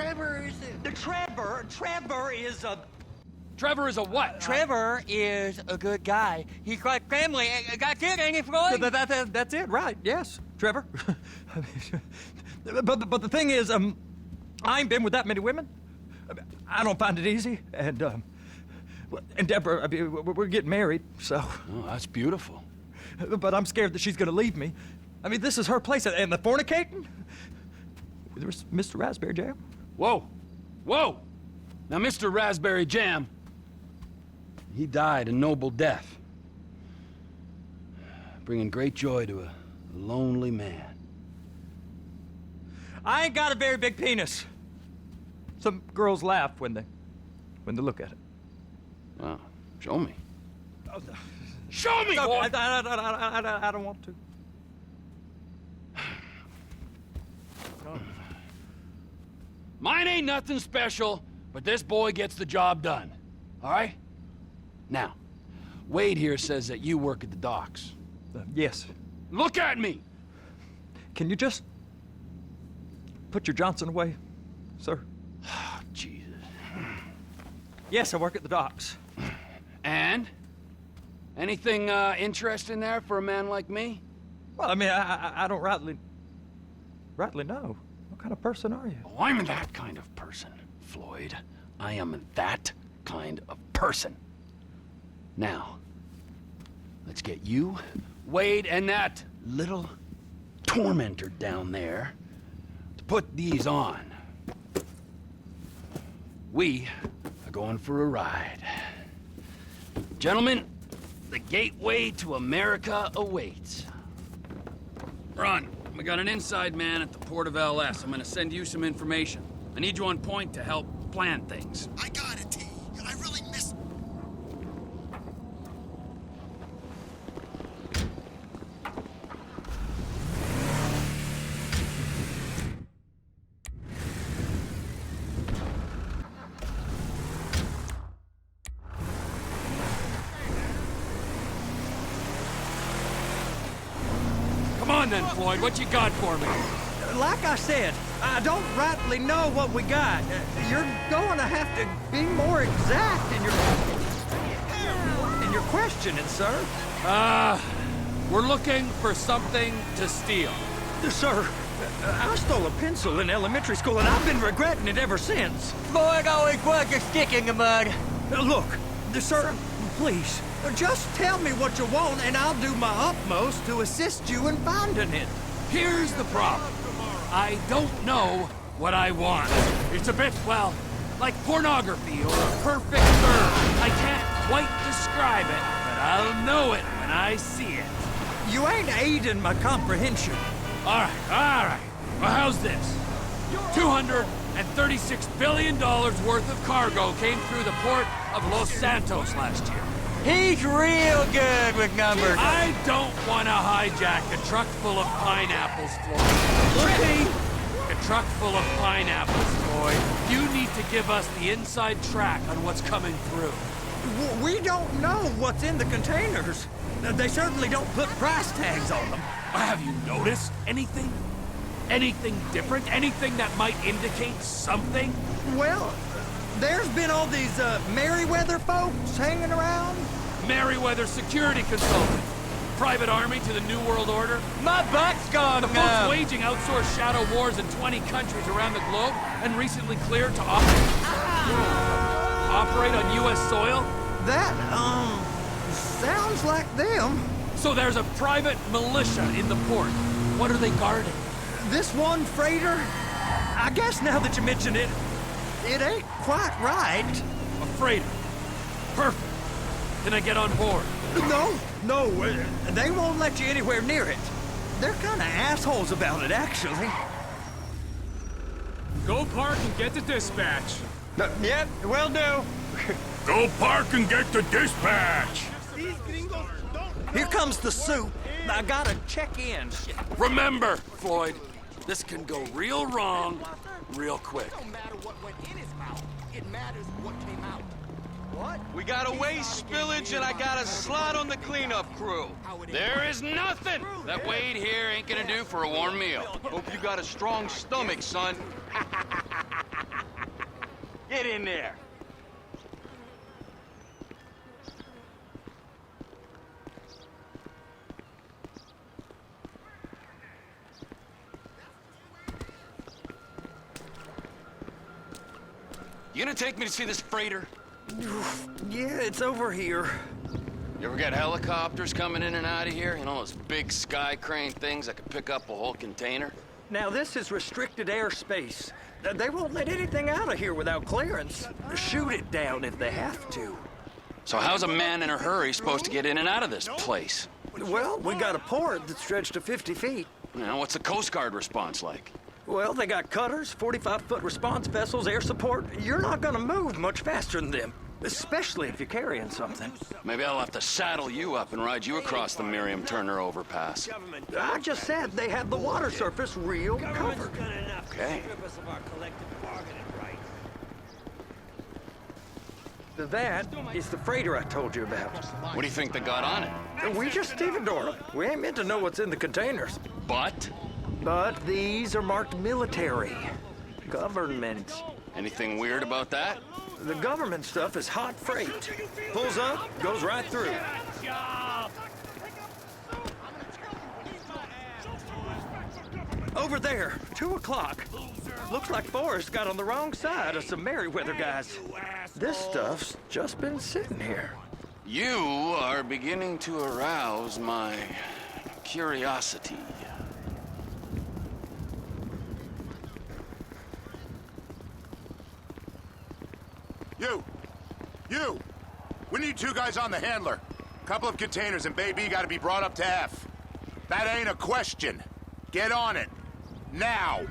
Trevor is a... Trevor is a what? Trevor is a good guy. He's like family. Got kid, ain't he, Floyd? That's it, right? Yes, Trevor. but the thing is, I ain't been with that many women. I don't find it easy, and Deborah, I mean, we're getting married, so. Oh, that's beautiful. But I'm scared that she's gonna leave me. I mean, this is her place, and the fornicating? There's Mr. Raspberry Jam. Whoa, whoa! Now, Mr. Raspberry Jam, he died a noble death, bringing great joy to a lonely man. I ain't got a very big penis. Some girls laugh when they look at it. Wow, show me. Oh, no. Show me, boy! I don't want to. No. Mine ain't nothing special, but this boy gets the job done. All right? Now, Wade here says that you work at the docks. Yes. Look at me! Can you just put your Johnson away, sir? Oh, Jesus. Yes, I work at the docks. And? Anything interesting there for a man like me? Well, I mean, I don't rightly know. What kind of person are you? Oh, I'm that kind of person, Floyd. I am that kind of person. Now, let's get you, Wade, and that little tormentor down there to put these on. We are going for a ride. Gentlemen, the gateway to America awaits. Ron, we got an inside man at the port of LS. I'm gonna send you some information. I need you on point to help plan things. I got it, T. I really miss... Come on then, Floyd, what you got for me? Like I said, I don't rightly know what we got. You're going to have to be more exact in your questioning, sir. We're looking for something to steal. Sir, I stole a pencil in elementary school, and I've been regretting it ever since. Floyd always was a stick in the mud. Look, sir, please, just tell me what you want, and I'll do my utmost to assist you in finding it. Here's the problem. I don't know what I want. It's a bit, well, like pornography or a perfect third. I can't quite describe it, but I'll know it when I see it. You ain't aiding my comprehension. All right. Well, how's this? $236 billion worth of cargo came through the port of Los Santos last year. He's real good with numbers. I don't want to hijack a truck full of pineapples, Floyd. Okay. A truck full of pineapples, Floyd. You need to give us the inside track on what's coming through. We don't know what's in the containers. They certainly don't put price tags on them. Have you noticed anything? Anything different? Anything that might indicate something? Well, there's been all these Merryweather folks hanging around. Merryweather security consultant. Private army to the New World Order. My butt's gone The folks waging outsourced shadow wars in 20 countries around the globe and recently cleared to operate on U.S. soil. That, sounds like them. So there's a private militia in the port. What are they guarding? This one freighter, I guess now that you mention it, it ain't quite right. A freighter. Perfect. Can I get on board? No, they won't let you anywhere near it. They're kind of assholes about it, actually. Go park and get the dispatch. Yep, will do. Go park and get the dispatch. Here comes the soup. I gotta check in. Remember, Floyd, this can go real wrong real quick. It don't matter what went in his mouth. It matters what came out. What? We got a waste spillage and I got a slot on the cleanup crew. There is nothing that Wade here ain't gonna do for a warm meal. Hope you got a strong stomach, son. Get in there. You gonna take me to see this freighter? Yeah, it's over here. You ever got helicopters coming in and out of here? You know, those big sky crane things that could pick up a whole container? Now, this is restricted airspace. They won't let anything out of here without clearance. Shoot it down if they have to. So how's a man in a hurry supposed to get in and out of this place? Well, we got a port that's stretched to 50 feet. You know, what's the Coast Guard response like? Well, they got cutters, 45-foot response vessels, air support. You're not gonna move much faster than them, especially if you're carrying something. Maybe I'll have to saddle you up and ride you across the Miriam Turner overpass. I just said they had the water surface real covered. Okay. That is the freighter I told you about. What do you think they got on it? We just stevedored them. We ain't meant to know what's in the containers. But? But these are marked military. Government. Anything weird about that? The government stuff is hot freight. Pulls up, goes right through. Over there, 2 o'clock. Looks like Forrest got on the wrong side of some Merryweather guys. This stuff's just been sitting here. You are beginning to arouse my curiosity. You! We need 2 guys on the handler. Couple of containers and Bay B gotta be brought up to F. That ain't a question. Get on it. Now!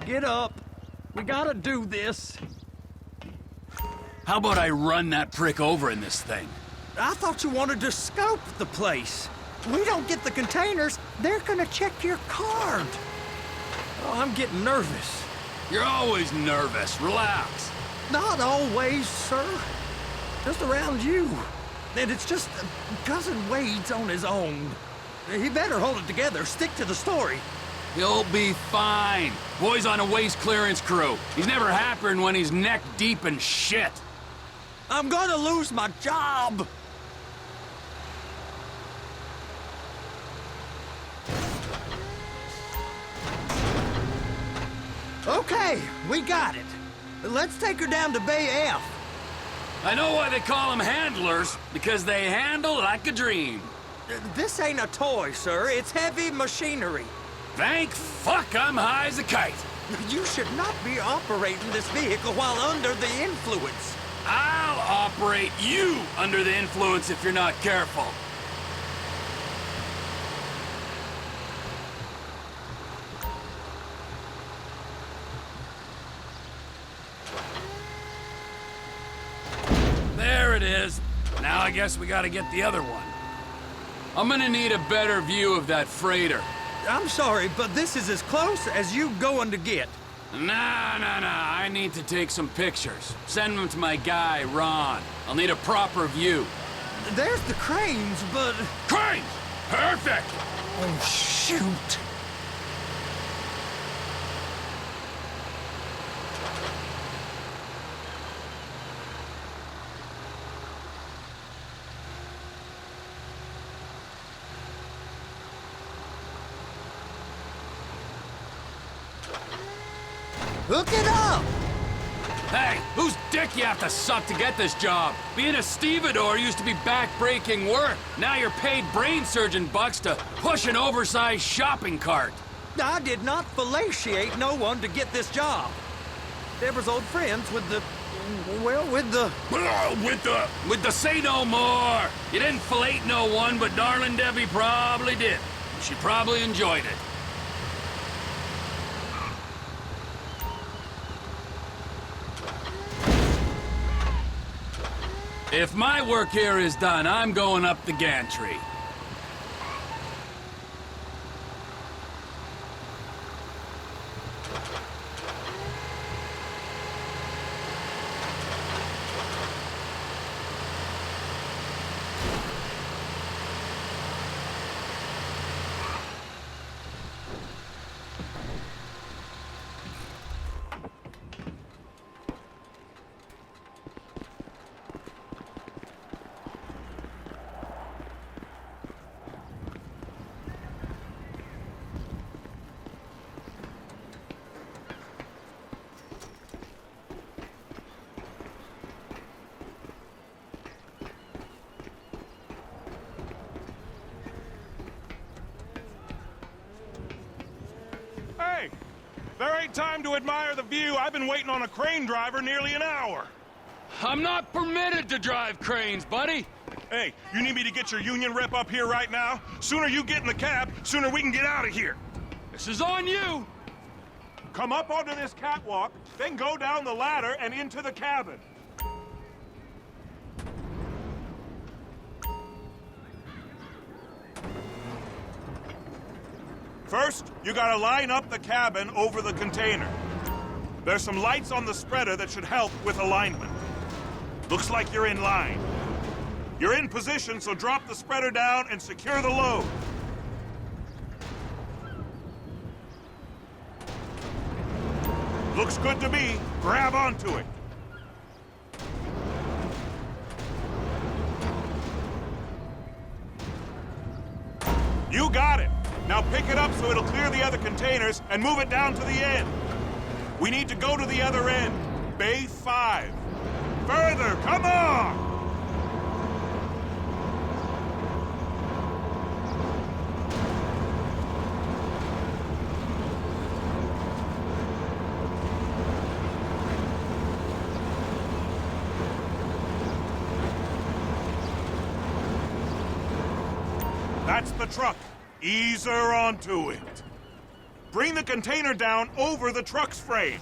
Get up. We gotta do this. How about I run that prick over in this thing? I thought you wanted to scope the place. We don't get the containers, they're gonna check your card. Oh, I'm getting nervous. You're always nervous. Relax. Not always, sir. Just around you. And it's just Cousin Wade's on his own. He better hold it together, stick to the story. He'll be fine. Boy's on a waste clearance crew. He's never happier when he's neck deep in shit. I'm gonna lose my job. Okay, we got it. Let's take her down to Bay F. I know why they call them handlers, because they handle like a dream. This ain't a toy, sir. It's heavy machinery. Thank fuck I'm high as a kite. You should not be operating this vehicle while under the influence. I'll operate you under the influence if you're not careful. There it is. Now I guess we gotta get the other one. I'm gonna need a better view of that freighter. I'm sorry, but this is as close as you going to get. Nah. I need to take some pictures. Send them to my guy, Ron. I'll need a proper view. There's the cranes, but... Cranes! Perfect! Oh, shoot. Hook it up! Hey, whose dick you have to suck to get this job? Being a stevedore used to be back-breaking work. Now you're paid brain surgeon bucks to push an oversized shopping cart. I did not fellatiate no one to get this job. Deborah's old friends with the... well, with the... With the say no more. You didn't fillet no one, but darling Debbie probably did. She probably enjoyed it. If my work here is done, I'm going up the gantry. There ain't time to admire the view. I've been waiting on a crane driver nearly an hour. I'm not permitted to drive cranes, buddy. Hey, you need me to get your union rep up here right now? Sooner you get in the cab, sooner we can get out of here. This is on you. Come up onto this catwalk, then go down the ladder and into the cabin. First, you gotta line up the cabin over the container. There's some lights on the spreader that should help with alignment. Looks like you're in line. You're in position, so drop the spreader down and secure the load. Looks good to me. Grab onto it. You got it. Now pick it up so it'll clear the other containers and move it down to the end. We need to go to the other end. Bay 5. Further, come on! That's the truck. Ease her onto it. Bring the container down over the truck's frame.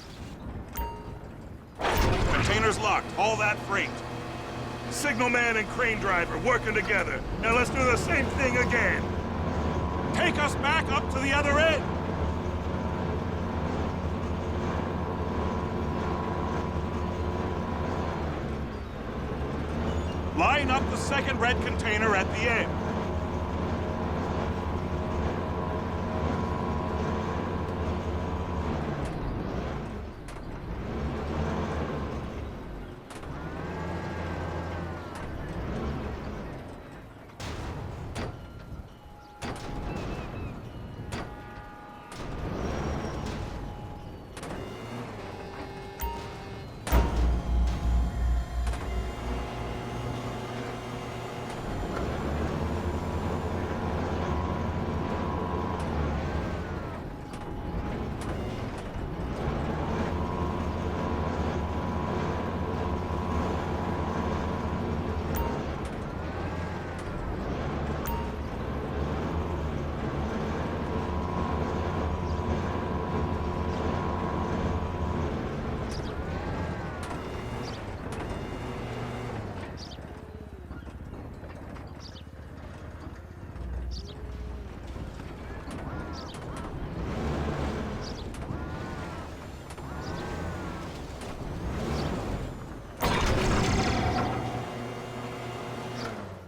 Container's locked. Haul that freight. Signalman and crane driver working together. Now let's do the same thing again. Take us back up to the other end. Line up the second red container at the end.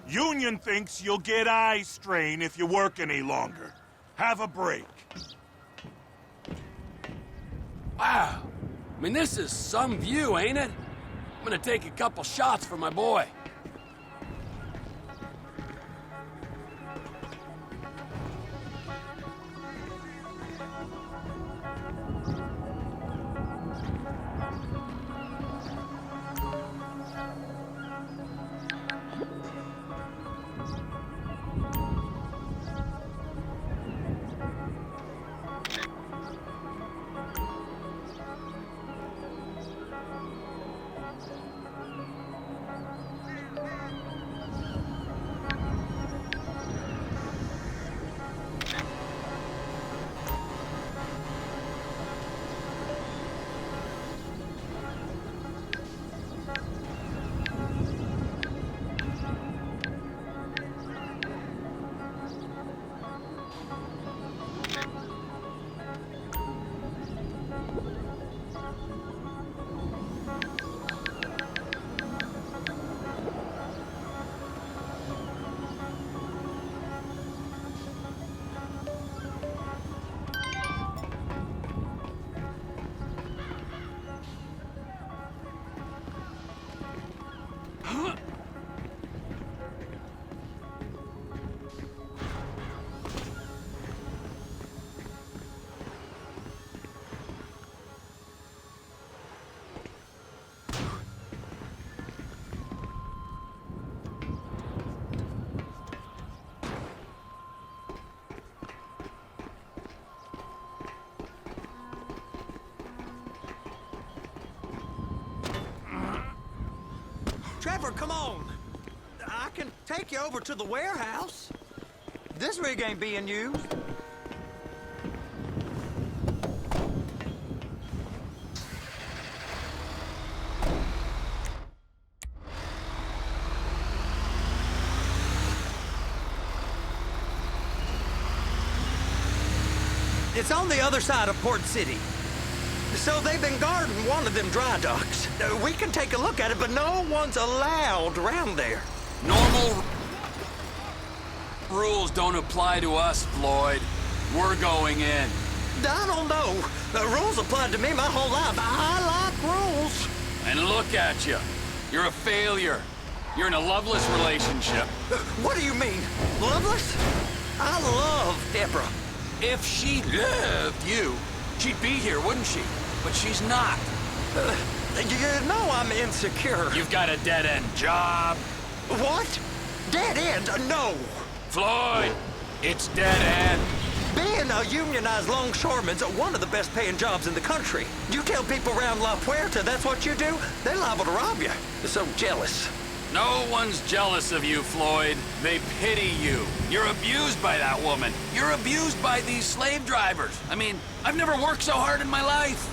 Union thinks you'll get eye strain if you work any longer. Have a break. Wow. I mean, this is some view, ain't it? I'm gonna take a couple shots for my boy. Trevor, come on. I can take you over to the warehouse. This rig ain't being used. It's on the other side of Port City. So they've been guarding one of them dry docks. We can take a look at it, but no one's allowed around there. Normal rules don't apply to us, Floyd. We're going in. I don't know. The rules applied to me my whole life. I like rules. And look at you. You're a failure. You're in a loveless relationship. What do you mean? Loveless? I love Deborah. If she loved you, she'd be here, wouldn't she? But she's not. You know I'm insecure. You've got a dead-end job. What? Dead end? No. Floyd, it's dead-end. Being a unionized longshoreman's one of the best paying jobs in the country. You tell people around La Puerta that's what you do, they're liable to rob you. They're so jealous. No one's jealous of you, Floyd. They pity you. You're abused by that woman. You're abused by these slave drivers. I mean, I've never worked so hard in my life.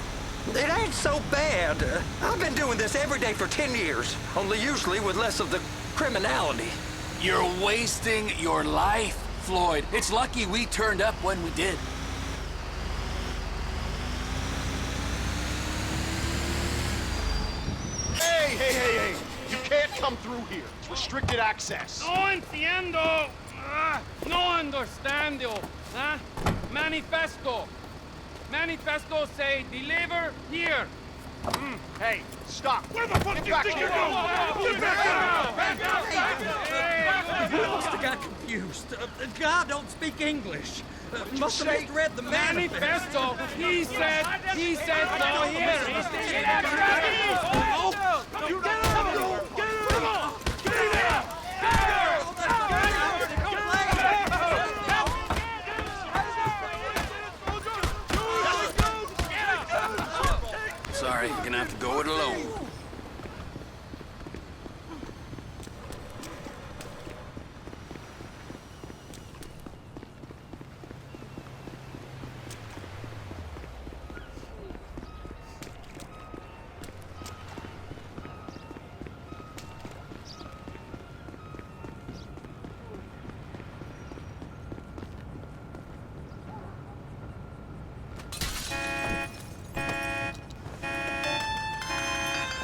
It ain't so bad. I've been doing this every day for 10 years, only usually with less of the criminality. You're wasting your life, Floyd. It's lucky we turned up when we did. Hey! You can't come through here. It's restricted access. No entiendo. No understando. Manifesto. Manifesto say deliver here. Hey, stop. Where the fuck do you think you're going? You must have got confused. God don't speak English. Must have misread the Manifesto. He said go here. Sorry, you're gonna have to go it alone.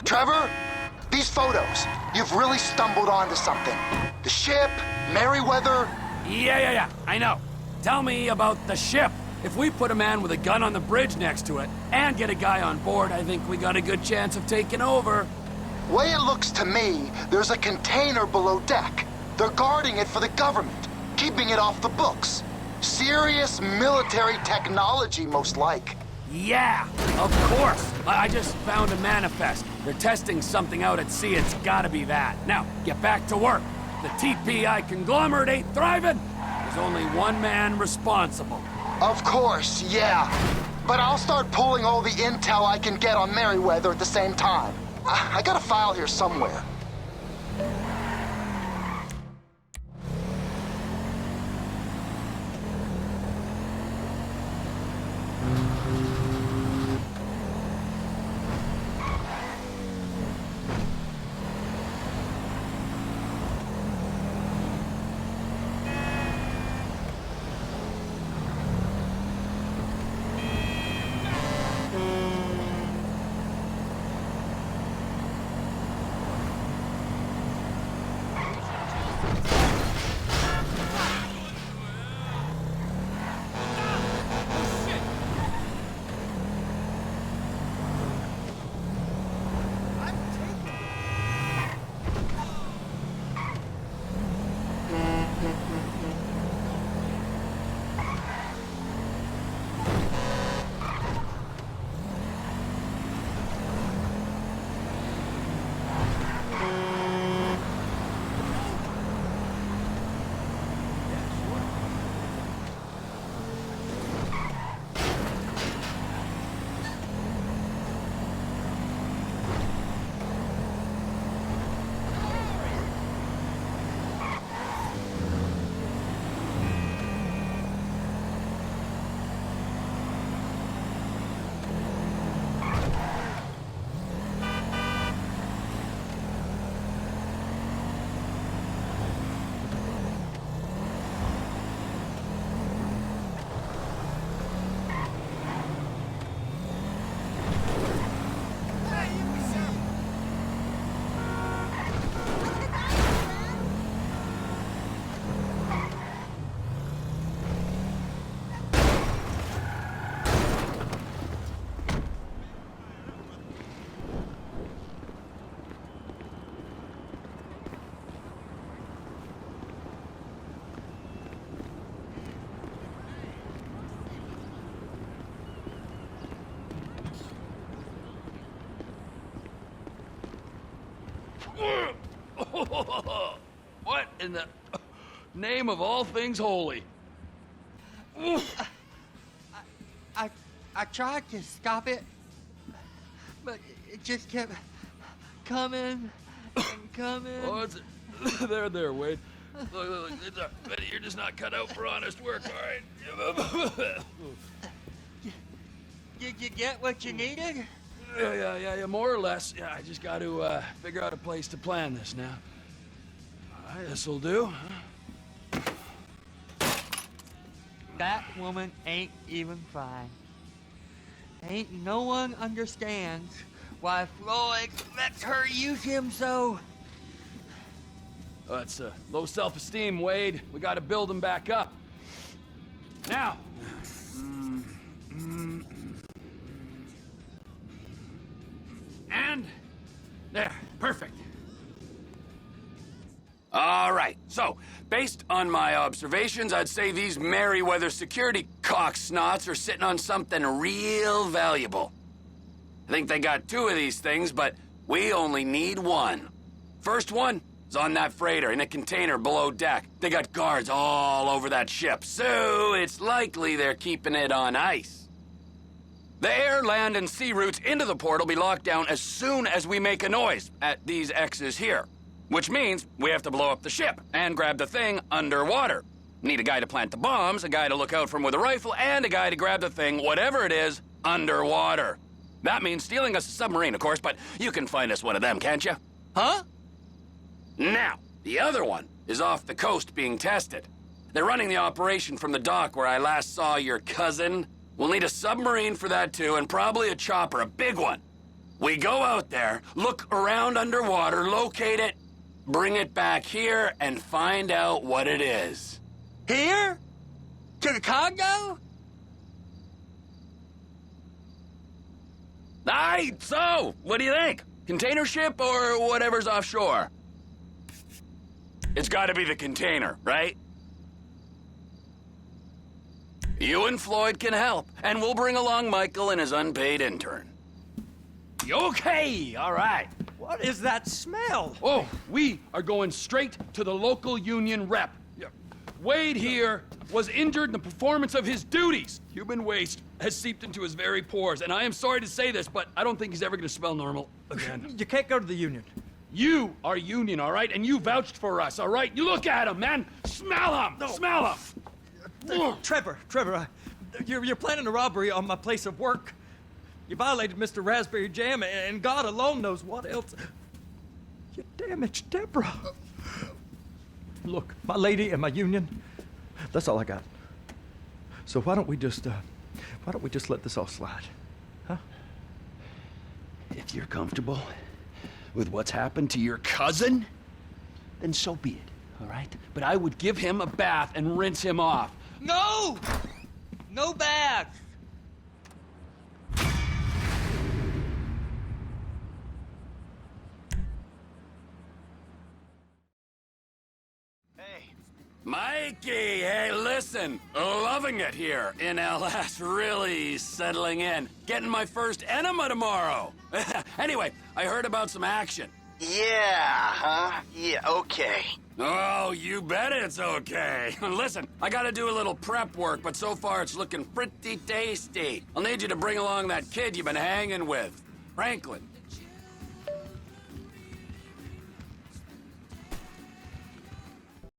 Trevor, these photos, you've really stumbled onto something. The ship, Merryweather. Yeah, I know. Tell me about the ship. If we put a man with a gun on the bridge next to it and get a guy on board, I think we got a good chance of taking over. Way it looks to me, there's a container below deck. They're guarding it for the government, keeping it off the books. Serious military technology, most like. Yeah, of course. I just found a manifest. They're testing something out at sea. It's gotta be that. Now, get back to work. The TPI conglomerate ain't thriving. There's only one man responsible. Of course, yeah. But I'll start pulling all the intel I can get on Merryweather at the same time. I got a file here somewhere. What in the name of all things holy? I tried to stop it, but it just kept coming and coming. Oh, it's there, Wade. Look, you're just not cut out for honest work, all right? Did you get what you needed? Yeah, more or less. Yeah, I just got to figure out a place to plan this now. All right, this'll do. That woman ain't even fine. Ain't no one understands why Floyd lets her use him so. That's low self-esteem, Wade. We got to build him back up. Now. And there, perfect. All right, so based on my observations, I'd say these Merryweather security cocksnots are sitting on something real valuable. I think they got 2 of these things, but we only need 1. First one is on that freighter in a container below deck. They got guards all over that ship, so it's likely they're keeping it on ice. The air, land, and sea routes into the port will be locked down as soon as we make a noise at these X's here. Which means we have to blow up the ship and grab the thing underwater. Need a guy to plant the bombs, a guy to look out for him with a rifle, and a guy to grab the thing, whatever it is, underwater. That means stealing us a submarine, of course, but you can find us one of them, can't you? Huh? Now, the other one is off the coast being tested. They're running the operation from the dock where I last saw your cousin. We'll need a submarine for that too, and probably a chopper, a big one. We go out there, look around underwater, locate it, bring it back here, and find out what it is. Here? To the Congo? Aye, so, what do you think? Container ship or whatever's offshore? It's gotta be the container, right? You and Floyd can help, and we'll bring along Michael and his unpaid intern. Okay, all right. What is that smell? Oh, we are going straight to the local union rep. Wade here was injured in the performance of his duties. Human waste has seeped into his very pores, and I am sorry to say this, but I don't think he's ever going to smell normal again. You can't go to the union. You are union, all right? And you vouched for us, all right? You look at him, man. Smell him. No. Smell him. Trevor, you're planning a robbery on my place of work. You violated Mr. Raspberry Jam, and God alone knows what else. You damaged Deborah. Look, my lady and my union, that's all I got. So why don't we just let this all slide, huh? If you're comfortable with what's happened to your cousin, then so be it, all right? But I would give him a bath and rinse him off. No! No bags! Mikey, hey, listen. Loving it here in LS, really settling in. Getting my first enema tomorrow. Anyway, I heard about some action. Yeah, huh? Yeah, okay. Oh, you bet it's okay. Listen, I gotta do a little prep work, but so far it's looking pretty tasty. I'll need you to bring along that kid you've been hanging with, Franklin.